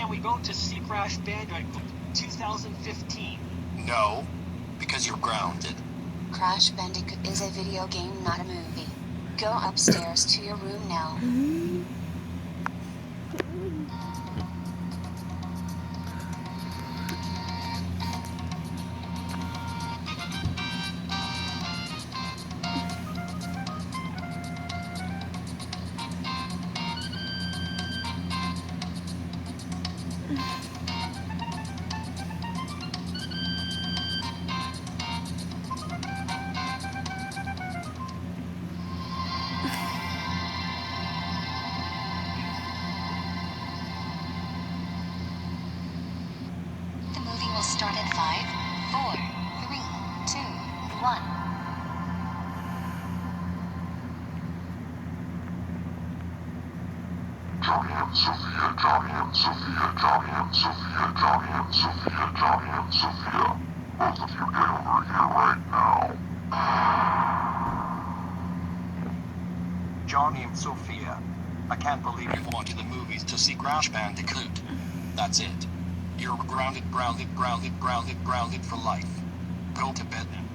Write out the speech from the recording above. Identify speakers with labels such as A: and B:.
A: can we go to see Crash Bandicoot 2015?
B: No, because you're grounded.
C: Crash Bandicoot is a video game, not a movie. Go upstairs to your room now. The movie will start at 5, 4, 3, 2, 1.
D: Johnny and Sofia, Johnny and Sofia, Johnny and Sofia, Johnny and Sofia, Johnny and Sofia. Both of you get over here right now.
B: Johnny and Sophia, I can't believe you went to the movies to see Crash Bandicoot. That's it. You're grounded for life. Go to bed now.